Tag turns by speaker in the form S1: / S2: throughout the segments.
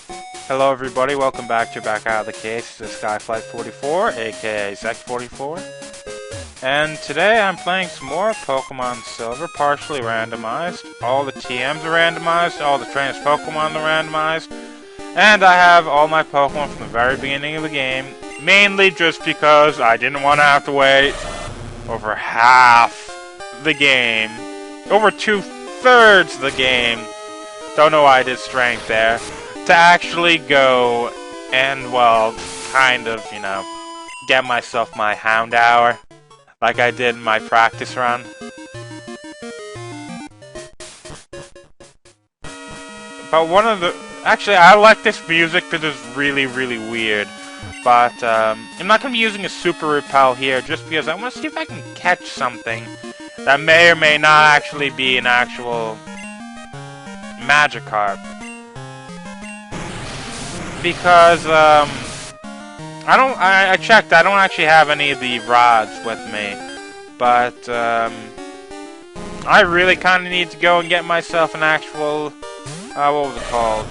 S1: Hello everybody, welcome back to Back Out of the Case. This is Skyflight 44, aka Sec 44. And today I'm playing some more Pokemon Silver, partially randomized. All the TMs are randomized, all the trainers Pokemon are randomized. And I have all my Pokemon from the very beginning of the game. Mainly just because I didn't want to have to wait over half the game. Over 2/3 of the game. Don't know why I did strength there. To actually go and, well, kind of, get myself my Hound Hour, like I did in my practice run. But actually, I like this music because it's really, really weird. But, I'm not going to be using a Super Repel here, just because I want to see if I can catch something that may or may not actually be an actual Magikarp. Because, I checked, I don't actually have any of the rods with me, but, I really kind of need to go and get myself an actual, what was it called?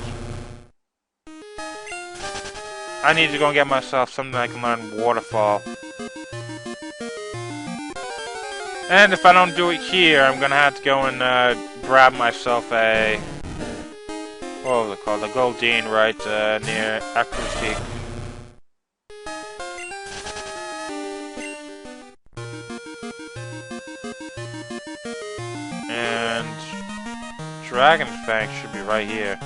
S1: I need to go and get myself something I can learn Waterfall. And if I don't do it here, I'm gonna have to go and, grab myself a... what was it called? The Goldeen, right, near Aquatique. And Dragon Fang should be right here.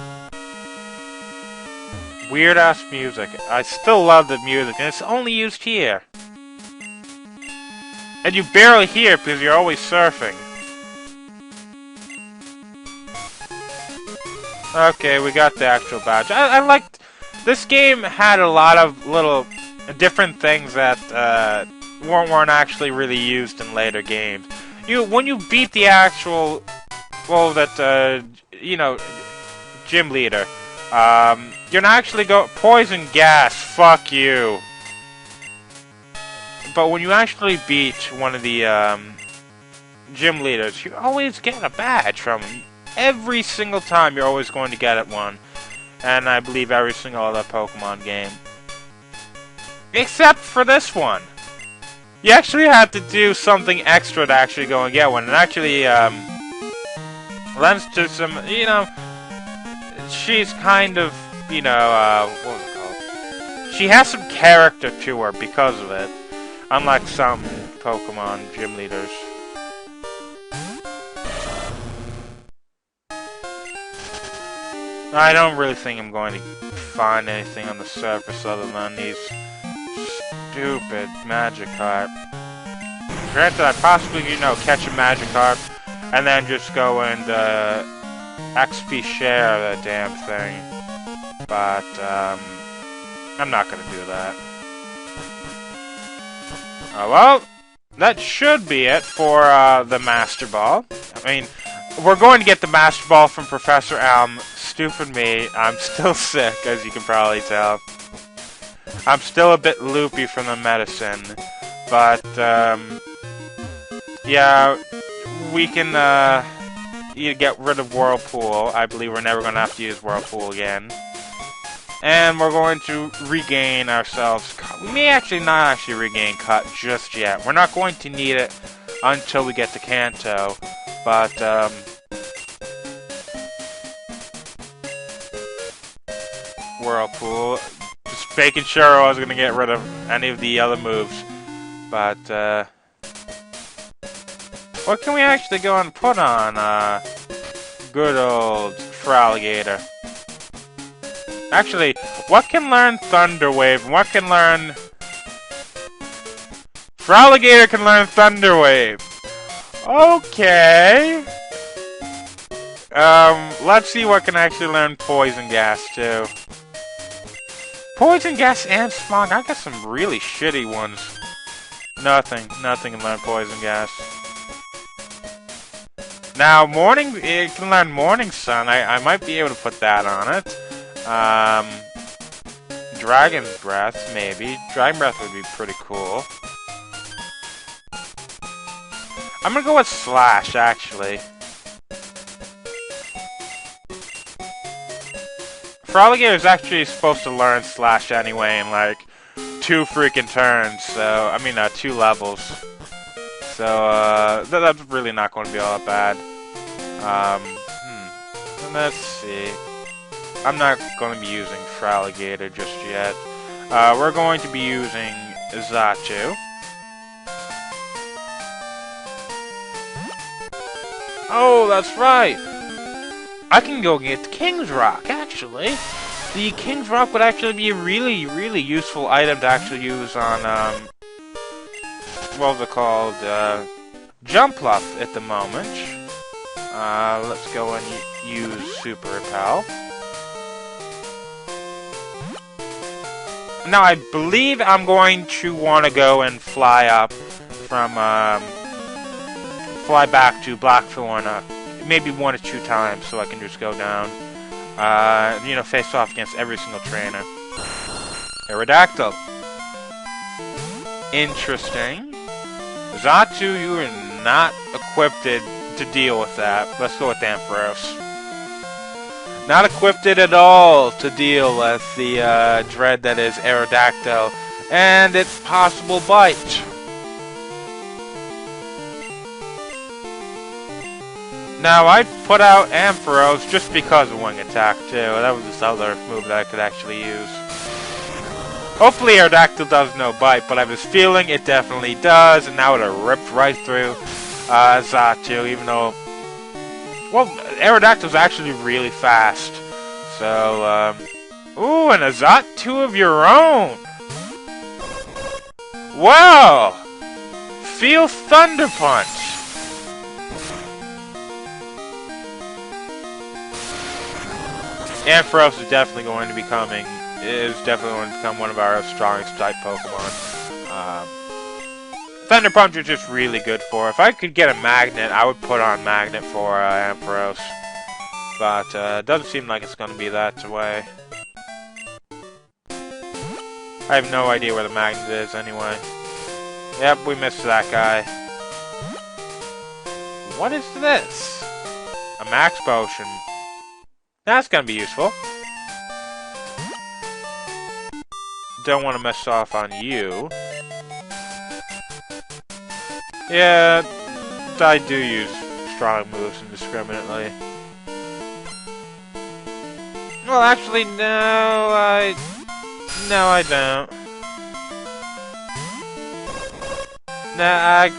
S1: Weird ass music. I still love the music, and it's only used here. And you barely hear it because you're always surfing. Okay, we got the actual badge. I liked... this game had a lot of little different things that weren't actually really used in later games. When you beat the actual... well, that, gym leader, you're not actually poison gas, fuck you. But when you actually beat one of the, gym leaders, you always get a badge from him. Every single time you're always going to get it one. And I believe every single other Pokemon game. Except for this one. You actually have to do something extra to actually go and get one. And actually, lends to some, she's kind of, what was it called? She has some character to her because of it. Unlike some Pokemon gym leaders. I don't really think I'm going to find anything on the surface other than these stupid Magikarp. Granted, I possibly, catch a Magikarp and then just go and XP share the damn thing. But, I'm not going to do that. Well, that should be it for the Master Ball. I mean, we're going to get the Master Ball from Professor Elm. Stupid me, I'm still sick, as you can probably tell. I'm still a bit loopy from the medicine. But, yeah, we can get rid of Whirlpool. I believe we're never going to have to use Whirlpool again. And we're going to regain ourselves... we may actually not actually regain Cut just yet. We're not going to need it until we get to Kanto. But, Whirlpool. Just making sure I was going to get rid of any of the other moves. But, what can we actually go and put on, good old Feraligatr? Actually, what can learn Thunder Wave, and what can learn... Feraligatr can learn Thunder Wave! Okay! Let's see what can actually learn Poison Gas, too. Poison Gas and Smog, I got some really shitty ones. Nothing can learn Poison Gas. Now, it can learn Morning Sun, I might be able to put that on it. Dragon Breath, maybe. Dragon Breath would be pretty cool. I'm gonna go with Slash, actually. Froligator is actually supposed to learn Slash anyway in like 2 freaking turns. So, I mean, 2 levels. So, that's really not going to be all that bad. Let's see. I'm not going to be using Froligator just yet. We're going to be using Zatu. Oh, that's right! I can go get King's Rock, actually. The King's Rock would actually be a really, really useful item to actually use on, what was it called? Jumpluff at the moment. Let's go and use Super Repel. Now, I believe I'm going to want to go and fly up from, fly back to Blackthorn, maybe 1 or 2 times, so I can just go down, you know, face off against every single trainer. Aerodactyl. Interesting. Zatu, you are not equipped to deal with that. Let's go with Ampharos. Not equipped at all to deal with the dread that is Aerodactyl and its possible bite. Now, I put out Ampharos just because of Wing Attack, too. That was this other move that I could actually use. Hopefully Aerodactyl does no bite, but I have this feeling it definitely does, and now it ripped right through Zatu, even though... Well, Aerodactyl's actually really fast. So, ooh, and a Zatu of your own! Wow! Feel Thunder Punch! Ampharos is definitely going to become one of our strongest type Pokemon. Thunder Punch is just really good for. If I could get a Magnet, I would put on Magnet for Ampharos. But it doesn't seem like it's going to be that way. I have no idea where the Magnet is anyway. Yep, we missed that guy. What is this? A Max Potion. That's gonna be useful. Don't want to mess off on you. Yeah, I do use strong moves indiscriminately. Well, actually, no, I don't. Nah,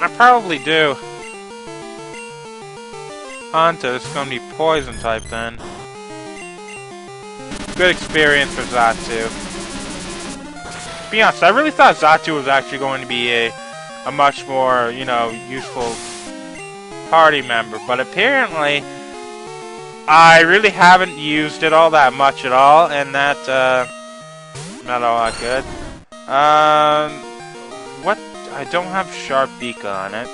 S1: I probably do. Haunter, it's gonna be poison type then. Good experience for Zatu. To be honest, I really thought Zatu was actually going to be a much more, you know, useful party member, but apparently I really haven't used it all that much at all, and that, not all that good. What? I don't have Sharp Beak on it.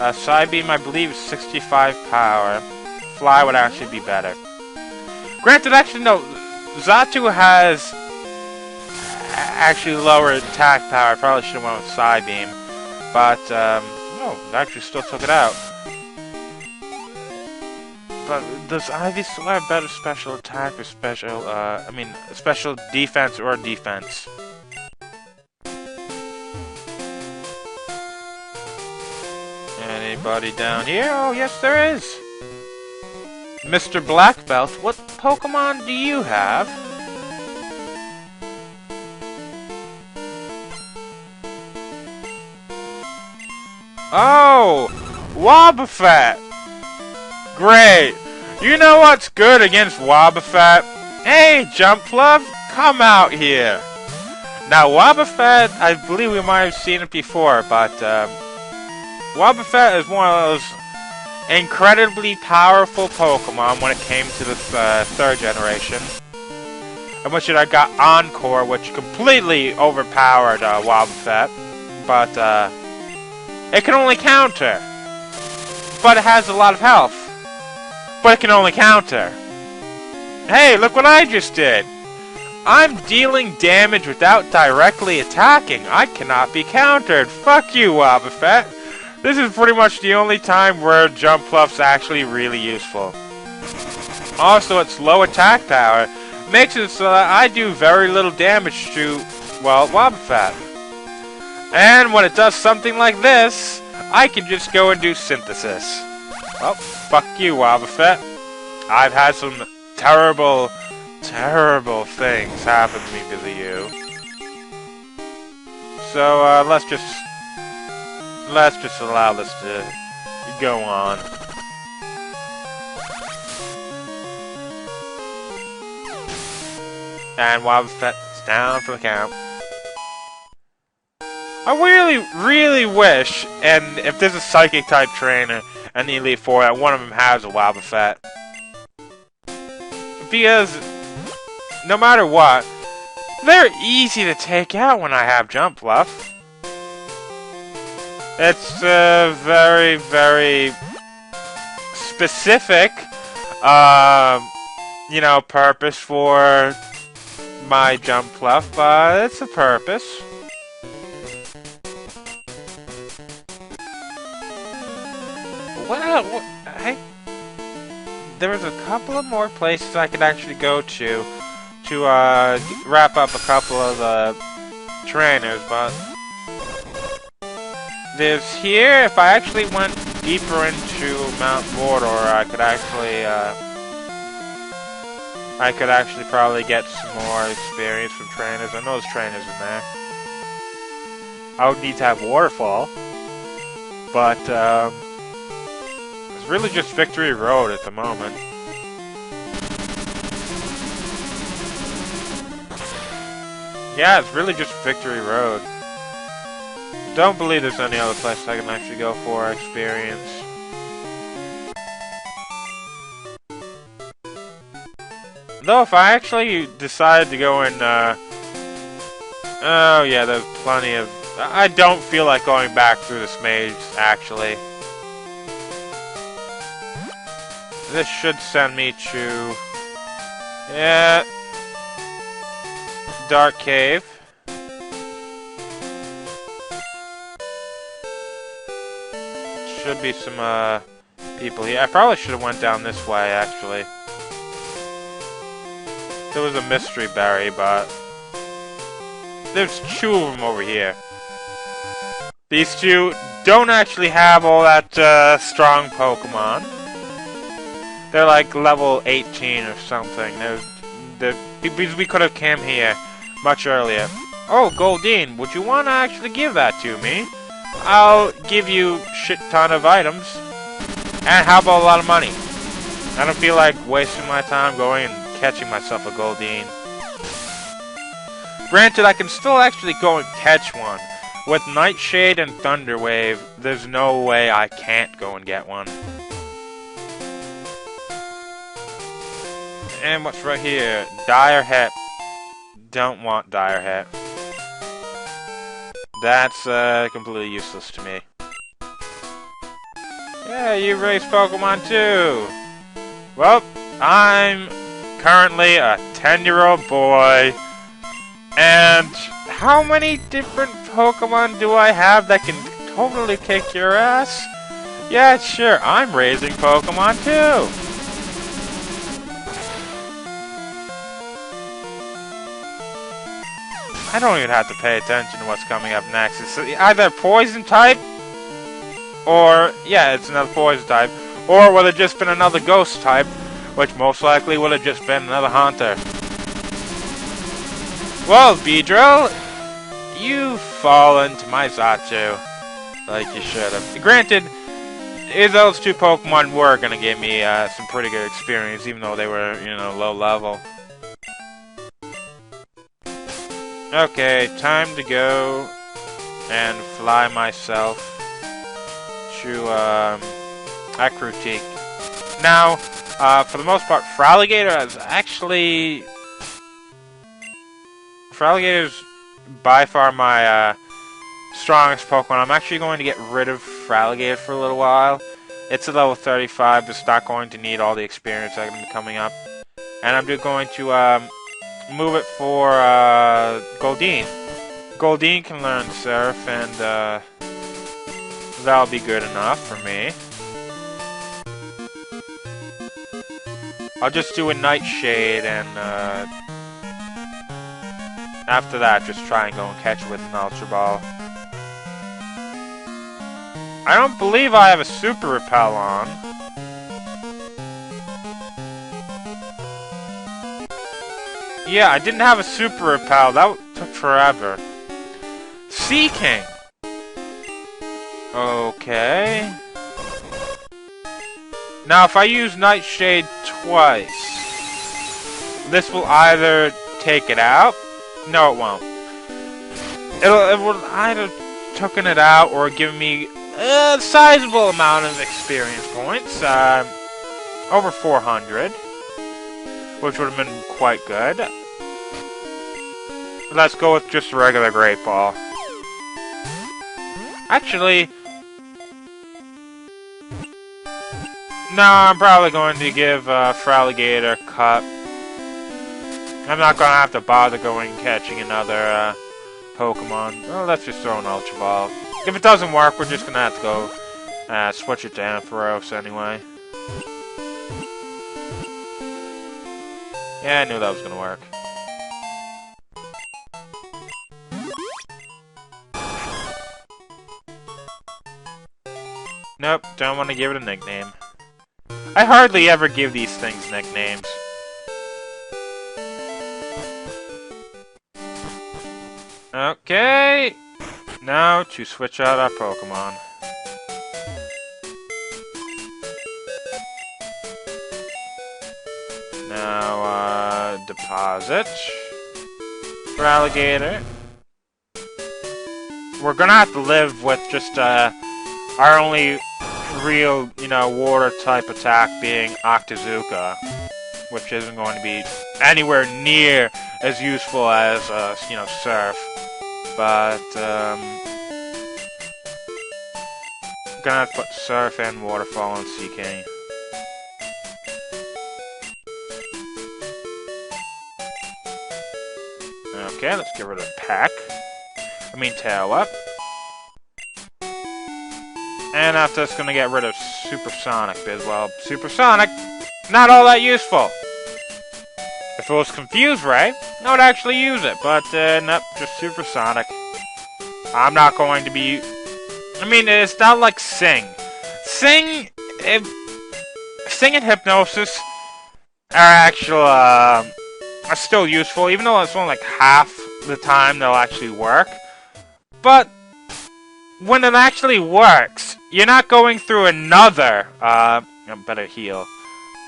S1: Psybeam, I believe, is 65 power. Fly would actually be better. Granted, actually, no. Zatu has actually lower attack power. I probably should have went with Psybeam. But, no, it actually still took it out. But does Ivy still have better special attack or special, special defense or defense? Anybody down here? Oh, yes, there is. Mr. Black Belt, what Pokemon do you have? Oh, Wobbuffet. Great. You know what's good against Wobbuffet? Hey, Jumpluff, come out here. Now, Wobbuffet, I believe we might have seen it before, but Wobbuffet is one of those incredibly powerful Pokemon when it came to the 3rd generation. In which I got Encore, which completely overpowered Wobbuffet. But it can only counter. But it has a lot of health. But it can only counter. Hey, look what I just did! I'm dealing damage without directly attacking. I cannot be countered. Fuck you, Wobbuffet. This is pretty much the only time where Jump Fluff's actually really useful. Also, its low attack power makes it so that I do very little damage to, well, Wobbuffet. And when it does something like this, I can just go and do Synthesis. Well, fuck you, Wobbuffet. I've had some terrible, terrible things happen to me because of you. So, let's just allow this to go on. And Wobbuffet's down for the count. I really, really wish, and if there's a Psychic type trainer and the Elite Four, that one of them has a Wobbuffet. Because, no matter what, they're easy to take out when I have Jump Fluff. It's a very, very specific, you know, purpose for my Jump Fluff, but it's a purpose. Well, there was a couple of more places I could actually go to wrap up a couple of the trainers, but there's here. If I actually went deeper into Mount Mordor, I could actually probably get some more experience from trainers. I know there's trainers in there. I would need to have Waterfall, but it's really just Victory Road at the moment. Yeah, it's really just Victory Road. Don't believe there's any other place I can actually go for experience. Though if I actually decide to go in, oh yeah, there's plenty of... I don't feel like going back through this maze, actually. This should send me to... yeah... Dark Cave. Should be some, people here. I probably should have went down this way, actually. There was a mystery berry, but... there's two of them over here. These two don't actually have all that, strong Pokemon. They're like level 18 or something. Because we could have came here much earlier. Oh, Goldeen, would you want to actually give that to me? I'll give you shit ton of items. And how about a lot of money? I don't feel like wasting my time going and catching myself a Goldeen. Granted, I can still actually go and catch one. With Nightshade and Thunderwave, there's no way I can't go and get one. And what's right here? Dire Hit. Don't want Dire Hit. That's completely useless to me. Yeah, you race Pokemon too. Well, I'm currently a 10-year-old boy. And how many different Pokemon do I have that can totally kick your ass? Yeah, sure, I'm raising Pokemon too. I don't even have to pay attention to what's coming up next. It's either Poison type, or, yeah, it's another Poison type, or would have just been another Ghost type, which most likely would have just been another Haunter. Well, Beedrill, you fall into my Zatsu, like you should have. Granted, those two Pokemon were gonna give me some pretty good experience, even though they were, you know, low level. Okay, time to go and fly myself to Akrutik. Now, for the most part, Fraligator is actually... Fraligator's by far my strongest Pokemon. I'm actually going to get rid of Fraligator for a little while. It's a level 35, it's not going to need all the experience that's going to be coming up. And I'm just going to move it for Goldeen. Goldeen can learn Surf, and that'll be good enough for me. I'll just do a Nightshade, and after that, just try and go and catch it with an Ultra Ball. I don't believe I have a Super Repel on. Yeah, I didn't have a Super Repel. That took forever. Sea King. Okay. Now, if I use Nightshade twice, this will either take it out. No, it won't. It will either taken it out or give me a sizable amount of experience points. Over 400, which would have been quite good. Let's go with just a regular Great Ball. Actually, no, I'm probably going to give Feraligatr Cut. I'm not going to have to bother going and catching another Pokemon. Well, let's just throw an Ultra Ball. If it doesn't work, we're just going to have to go switch it to Ampharos anyway. Yeah, I knew that was going to work. Nope, don't want to give it a nickname. I hardly ever give these things nicknames. Okay, now to switch out our Pokemon. Now, deposit. Feraligatr. We're gonna have to live with just, our only real, water type attack being Octazooka, which isn't going to be anywhere near as useful as, Surf. But, gonna have to put Surf and Waterfall on CK. Okay, let's get rid of Peck. Tail Up. And after that's gonna get rid of Supersonic as well. Supersonic, not all that useful. If it was Confused Ray, I would actually use it, but nope, just Supersonic. I'm not going to be... it's not like Sing. Sing and Hypnosis are are still useful, even though it's only like half the time they'll actually work. But when it actually works, you're not going through another, better heal.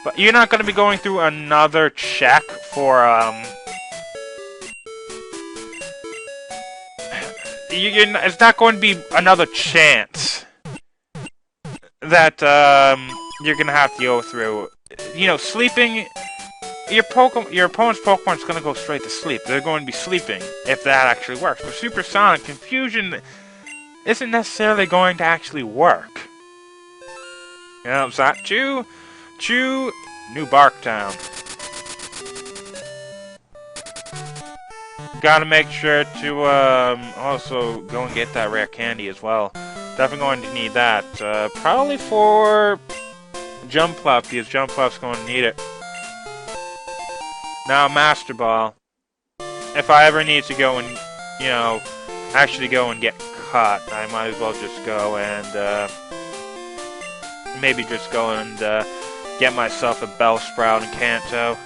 S1: But you're not going to be going through another check for, it's not going to be another chance that, you're going to have to go through. Sleeping, your opponent's Pokemon is going to go straight to sleep. They're going to be sleeping if that actually works. But Supersonic, Confusion isn't necessarily going to actually work. Is that Chew, New Barktown. Gotta make sure to also go and get that rare candy as well. Definitely going to need that. Probably for Jumpluff, because Jumpluff's going to need it. Now, Master Ball. If I ever need to go and, actually go and get cut, I might as well just go and, maybe just go and, get myself a Bellsprout and Kanto.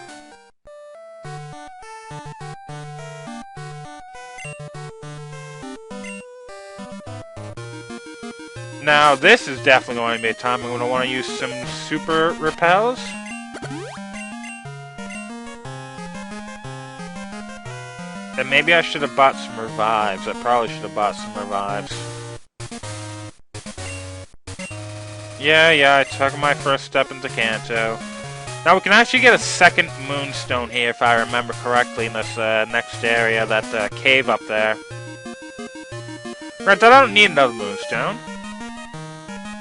S1: Now, this is definitely going to be a time I'm going to want to use some Super Repels. And maybe I should have bought some Revives. I probably should have bought some Revives. Yeah, I took my first step into Kanto. Now we can actually get a second Moonstone here, if I remember correctly, in this next area, that cave up there. Granted, I don't need another Moonstone.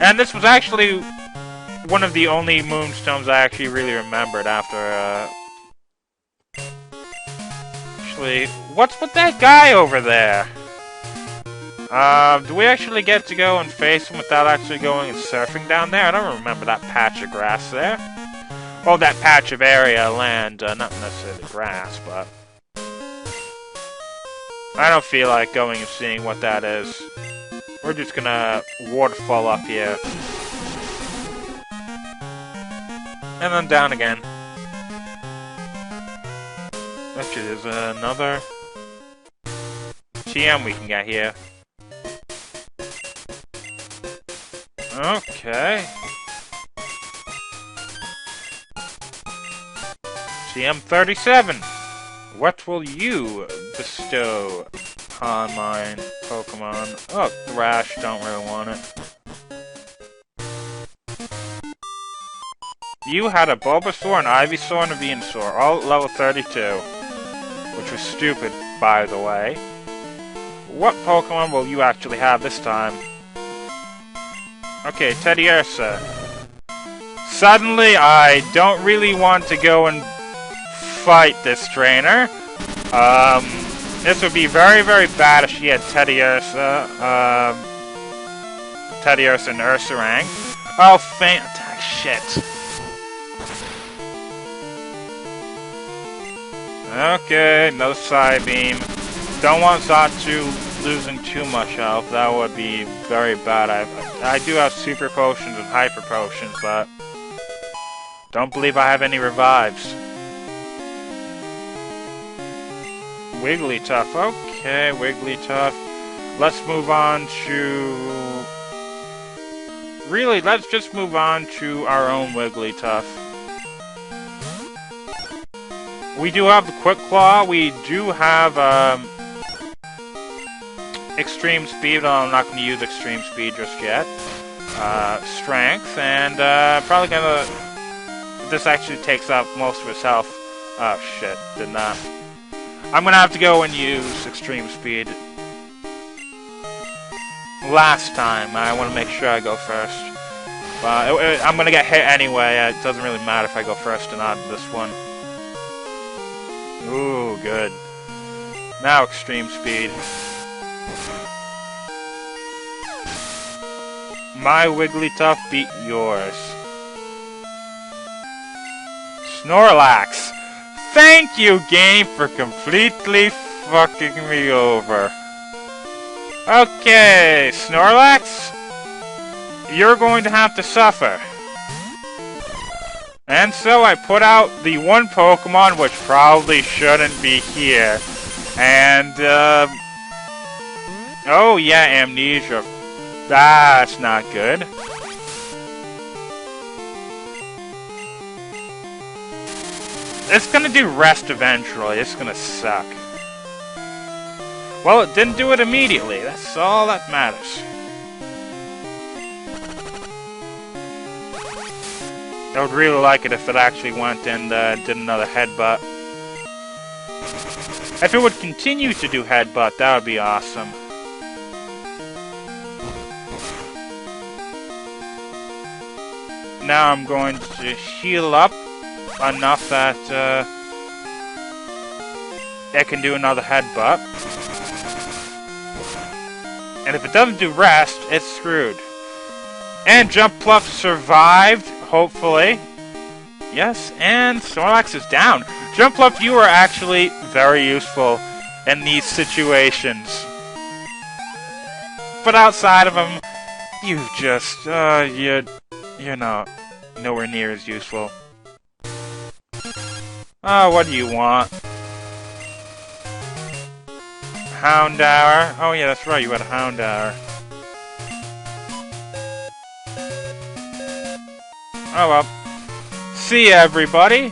S1: And this was actually one of the only Moonstones I actually really remembered after actually... What's with that guy over there? Do we actually get to go and face him without actually going and surfing down there? I don't remember that patch of grass there. Well, that patch of area land, not necessarily grass, but... I don't feel like going and seeing what that is. We're just gonna waterfall up here. And then down again. Actually, there's another TM we can get here. Okay. TM37. What will you bestow upon my Pokemon? Oh, Thrash, don't really want it. You had a Bulbasaur, an Ivysaur, and a Venusaur, all at level 32. Which was stupid, by the way. What Pokemon will you actually have this time? Okay, Teddiursa. Suddenly, I don't really want to go and fight this trainer. This would be very, very bad if she had Teddiursa, Teddiursa and Ursaring. Oh, faint attack, shit. Okay, no side beam. Don't want Zatsu losing too much health. That would be very bad. I do have super potions and hyper potions, but don't believe I have any revives. Wigglytuff. Okay, Wigglytuff. Let's move on to... Really, let's just move on to our own Wigglytuff. We do have the Quick Claw. We do have Extreme Speed, though I'm not going to use Extreme Speed just yet. Strength, and probably gonna... This actually takes up most of his health. Oh shit, did not. I'm gonna have to go and use Extreme Speed. Last time, I want to make sure I go first. But I'm gonna get hit anyway. It doesn't really matter if I go first or not in this one. Ooh, good. Now Extreme Speed. My Wigglytuff beat yours. Snorlax! Thank you, game, for completely fucking me over. Okay, Snorlax, you're going to have to suffer. And so I put out the one Pokemon which probably shouldn't be here. And, oh yeah, Amnesia. That's not good. It's gonna do Rest eventually. It's gonna suck. Well, it didn't do it immediately. That's all that matters. I would really like it if it actually went and did another headbutt. If it would continue to do headbutt, that would be awesome. Now I'm going to heal up enough that it can do another headbutt. And if it doesn't do rest, it's screwed. And Jumpluff survived, hopefully. Yes, and Snorlax is down. Jumpluff, you are actually very useful in these situations. But outside of them, you just, you're not nowhere near as useful. Oh, what do you want? Houndour. Oh yeah, that's right, you had a Houndour. Oh well. See ya, everybody!